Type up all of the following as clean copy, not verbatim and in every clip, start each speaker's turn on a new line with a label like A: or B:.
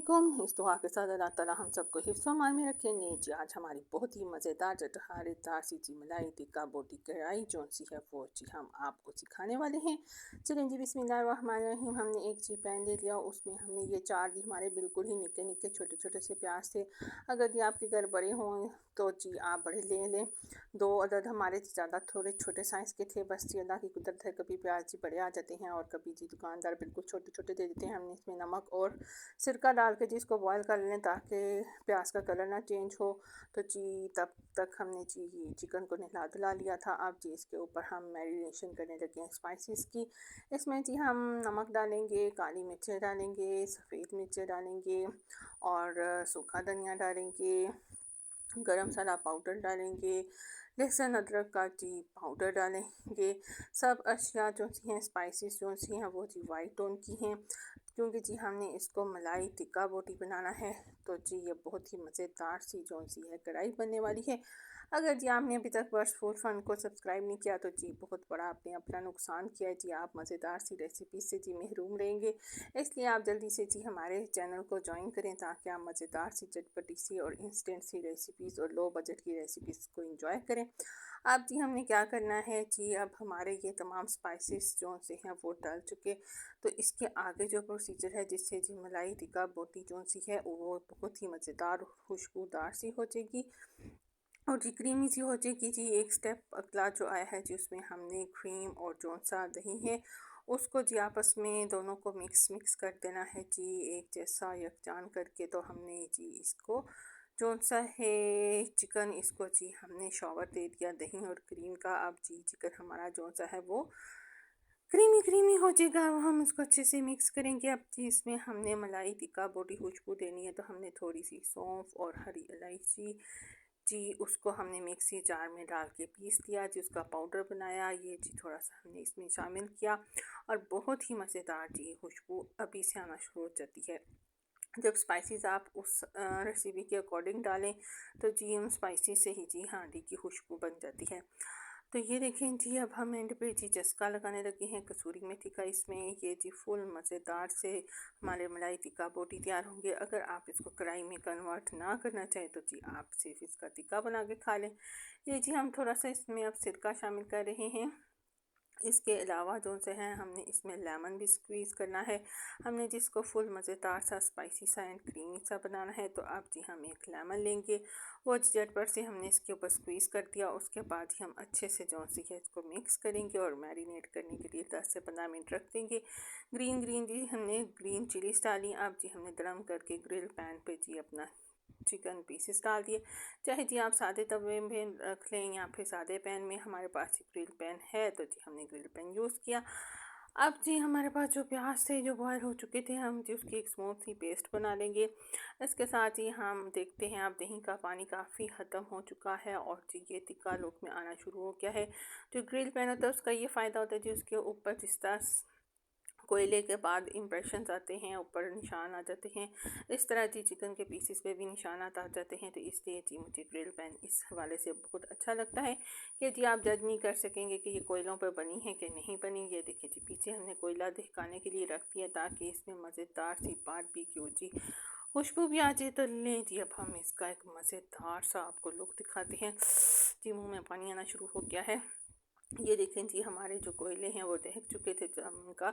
A: वालेकुम। इस दुआ के साथ अल्लाह ताला हम सबको हिफ्ज़-ओ-अमान में रखे। नहीं जी, आज हमारी बहुत ही मज़ेदार चटखारेदार सी जी मलाई टिक्का बोटी कढ़ाई जो सी है वो जी हम आपको सिखाने वाले हैं। चलें जी, बिस्मिल्लाहिर्रहमानिर्रहीम। हमने एक जी पैन ले लिया, उसमें हमने ये 4 जी हमारे बिल्कुल ही निक्के निक्के छोटे छोटे से प्याज थे। अगर जी आपके घर बड़े हों तो जी आप बड़े ले लें। 2 अदद हमारे ज़्यादा थोड़े छोटे साइज़ के थे। बस जी अल्लाह की कुदरत है, कभी प्याज जी बड़े आ जाते हैं और कभी जी दुकानदार बिल्कुल छोटे छोटे दे देते हैं। हमने इसमें नमक और सिरका डाल के जी इसको बॉयल कर लें ताकि प्याज का कलर ना चेंज हो। तो जी तब तक हमने जी चिकन को नहला धुला लिया था। अब जी इसके ऊपर हम मैरिनेशन करने लगे हैं स्पाइसेस की। इसमें जी हम नमक डालेंगे, काली मिर्चें डालेंगे, सफ़ेद मिर्चें डालेंगे और सूखा धनिया डालेंगे, गरम मसाला पाउडर डालेंगे, लहसुन अदरक का जी पाउडर डालेंगे। सब अशिया जो सी हैं स्पाइसेस जो सी हैं वो जी वाइट टोन की हैं, क्योंकि जी हमने इसको मलाई टिक्का बोटी बनाना है। तो जी ये बहुत ही मज़ेदार सी जो सी है कढ़ाई बनने वाली है। अगर जी आपने अभी तक वर्स फूड फन को सब्सक्राइब नहीं किया तो जी बहुत बड़ा आपने अपना नुकसान किया है। जी आप मज़ेदार सी रेसिपी से जी महरूम रहेंगे, इसलिए आप जल्दी से जी हमारे चैनल को ज्वाइन करें ताकि आप मज़ेदार सी चटपटी सी और इंस्टेंट सी रेसिपीज़ और लो बजट की रेसिपीज़ को इंजॉय करें। अब जी हमने क्या करना है जी, अब हमारे ये तमाम स्पाइसेस जो से हैं वो डल चुके। तो इसके आगे जो प्रोसीजर है जिससे जी मलाई टिक्का बोटी जो सी है वो बहुत ही मज़ेदार खुशबूदार सी हो जाएगी और जी क्रीमी सी हो जाएगी। जी एक स्टेप अगला जो आया है जी, उसमें हमने क्रीम और जो सा दही है उसको जी आपस में दोनों को मिक्स कर देना है जी, एक जैसा यकजान करके। तो हमने जी इसको जो सा है चिकन, इसको जी हमने शॉवर दे दिया दही और क्रीम का। अब जी चिकन हमारा जो सा है वो क्रीमी हो जाएगा। अब हम इसको अच्छे से मिक्स करेंगे। अब जी इसमें हमने मलाई टिक्का बोटी खुशबू देनी है तो हमने थोड़ी सी सौंफ और हरी इलायची जी उसको हमने मिक्सी जार में डाल के पीस दिया जी, उसका पाउडर बनाया। ये जी थोड़ा सा हमने इसमें शामिल किया और बहुत ही मज़ेदार जी खुशबू अभी से आना शुरू हो जाती है। जब स्पाइसेस आप उस रेसिपी के अकॉर्डिंग डालें तो जी उन स्पाइसेस से ही जी हांडी की खुशबू बन जाती है। तो ये देखें जी, अब हम एंड पे जी चस्का लगाने लगे हैं कसूरी मेथी का। इसमें ये जी फुल मज़ेदार से हमारे मलाई टिक्का बोटी तैयार होंगे। अगर आप इसको कढ़ाई में कन्वर्ट ना करना चाहें तो जी आप सिर्फ इसका टिक्का बना के खा लें। ये जी हम थोड़ा सा इसमें अब सिरका शामिल कर रहे हैं। इसके अलावा जो से हैं हमने इसमें लेमन भी स्क्वीज़ करना है। हमने जिसको फुल मज़ेदार सा स्पाइसी सा एंड क्रीमी सा बनाना है तो अब जी हम एक लेमन लेंगे, वो झटपट से हमने इसके ऊपर स्क्वीज़ कर दिया। उसके बाद ही हम अच्छे से जो सी है इसको मिक्स करेंगे और मैरिनेट करने के लिए 10 से 15 मिनट रख देंगे। ग्रीन ग्रीन जी हमने ग्रीन चिलीज डाली। अब जी हमने गरम करके ग्रिल पैन पे जी अपना चिकन पीसेस डाल दिए। चाहे जी आप सादे तवे में रख लें या फिर सादे पैन में, हमारे पास ही ग्रिल पैन है तो जी हमने ग्रिल पैन यूज़ किया। अब जी हमारे पास जो प्याज थे जो बॉयल हो चुके थे, हम जी उसकी एक स्मूथ सी पेस्ट बना लेंगे। इसके साथ ही हम देखते हैं अब दही का पानी काफ़ी ख़त्म हो चुका है और जी ये टिक्का लुक में आना शुरू हो गया है। जो ग्रिल पैन होता है उसका ये फ़ायदा होता है जी, उसके ऊपर जिस तरह कोयले के बाद इम्प्रेशंस आते हैं, ऊपर निशान आ जाते हैं, इस तरह जी चिकन के पीसेस पे भी निशानात आ जाते हैं। तो इसलिए जी मुझे ग्रिल पैन इस हवाले से बहुत अच्छा लगता है कि जी आप जज नहीं कर सकेंगे कि ये कोयलों पर बनी है कि नहीं बनी। ये देखिए जी पीछे हमने कोयला दिखाने के लिए रख दिया ताकि इसमें मज़ेदार सी बारबेक्यू जी खुशबू भी आ जाए। तो लें जी अब हम इसका एक मज़ेदार सा आपको लुक दिखाते हैं। जी मुँह में पानी आना शुरू हो गया है। ये देखें जी हमारे जो कोयले हैं वो दहक चुके थे, तो हम उनका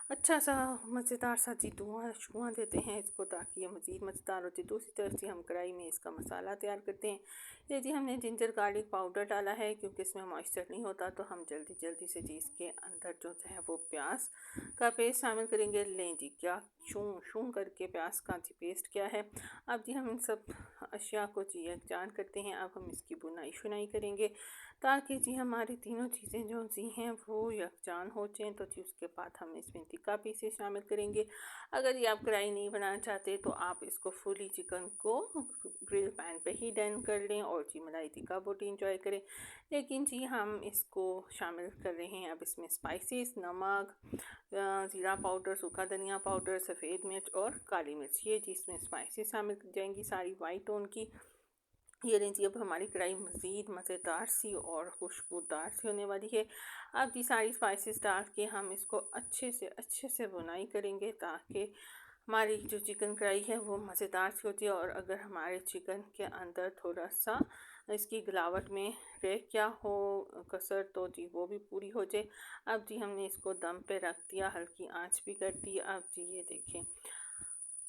A: अच्छा सा मज़ेदार सा जी धुआं देते हैं इसको ताकि ये मज़ीद मज़ेदार हो जाए। दूसरी तरफ से हम कढ़ाई में इसका मसाला तैयार करते हैं। ये जी हमने जिंजर गार्लिक पाउडर डाला है क्योंकि इसमें मॉइस्चर नहीं होता, तो हम जल्दी से जी इसके अंदर जो है वो प्याज का पेस्ट शामिल करेंगे। लें जी क्या शूं शूं करके प्याज का जी पेस्ट किया है। अब जी हम इन सब अशिया को जी यकजान करते हैं। अब हम इसकी बुनाई शुनाई करेंगे ताकि जी हमारी तीनों चीज़ें जो सी हैं वो यकजान हो जाएँ। तो जी उसके बाद हम इसमें टिक्का पीसेस शामिल करेंगे। अगर ये आप कढ़ाई नहीं बनाना चाहते तो आप इसको फुली चिकन को ग्रिल पैन पे ही डन कर लें और जी मलाई टिक्का बोटी इंजॉय करें। लेकिन जी हम इसको शामिल कर रहे हैं अब इसमें स्पाइसेस, नमक, ज़ीरा पाउडर, सूखा धनिया पाउडर, सफ़ेद मिर्च और काली मिर्च। ये जी इसमें स्पाइसेस शामिल जाएंगी सारी वाइट टोन की। ये लें जी अब हमारी कढ़ाई मज़ीद मज़ेदार सी और खुशबूदार सी होने वाली है। अब ये सारी स्पाइसेस डाल के हम इसको अच्छे से बुनाई करेंगे ताकि हमारी जो चिकन कढ़ाई है वो मज़ेदार सी होती है। और अगर हमारे चिकन के अंदर थोड़ा सा इसकी गलावट में रह क्या हो कसर, तो जी वो भी पूरी हो जाए। अब जी हमने इसको दम पे रख दिया, हल्की आंच भी कर दी। अब जी ये देखें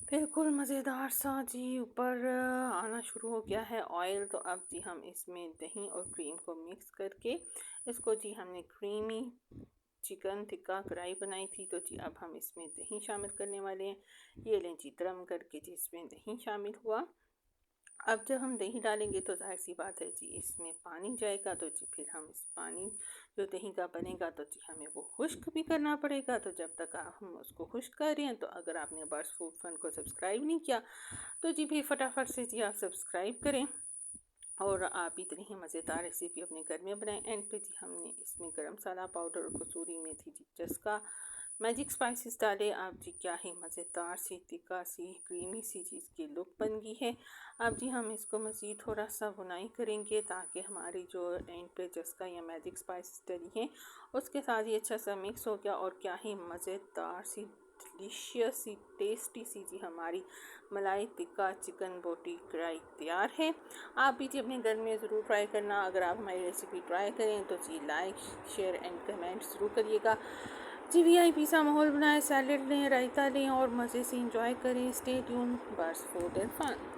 A: बिल्कुल मज़ेदार सा जी ऊपर आना शुरू हो गया है ऑयल। तो अब जी हम इसमें दही और क्रीम को मिक्स करके इसको जी हमने क्रीमी चिकन टिक्का कढ़ाई बनाई थी, तो जी अब हम इसमें दही शामिल करने वाले हैं। ये लें जी गरम करके जी इसमें दही शामिल हुआ। अब जब हम दही डालेंगे तो ज़ाहिर सी बात है जी इसमें पानी जाएगा, तो जी फिर हम इस पानी जो दही का बनेगा तो जी हमें वो खुश्क भी करना पड़ेगा। तो जब तक हम उसको खुश्क कर रहे हैं, तो अगर आपने बर्ड्स फूड फन को सब्सक्राइब नहीं किया तो जी भी फटाफट से जी आप सब्सक्राइब करें और आप इतनी ही मज़ेदार रेसिपी अपने घर में बनाएं। एंड पे जी हमने इसमें गरम मसाला पाउडर और कसूरी मेथी जी चस्का मैजिक स्पाइसेस डाले। आप जी क्या ही मज़ेदार सी तिक्का सी क्रीमी सी चीज़ की लुक बन गई है। अब जी हम इसको मज़ीद थोड़ा सा बुनाई करेंगे ताकि हमारी जो एंड पे चस्का या मैजिक स्पाइसेस डली हैं उसके साथ ही अच्छा सा मिक्स हो गया। और क्या ही मज़ेदार सी डिलीशियस सी टेस्टी सी जी हमारी मलाई टिक्का चिकन बोटी कढ़ाई तैयार है। आप भी जी अपने घर में ज़रूर ट्राई करना। अगर आप हमारी रेसिपी ट्राई करें तो जी लाइक शेयर एंड कमेंट ज़रूर करिएगा। जी वीआईपी सा माहौल बनाए, सैलेड लें, रायता लें और मज़े से इंजॉय करें। Stay tune, birds food and fun.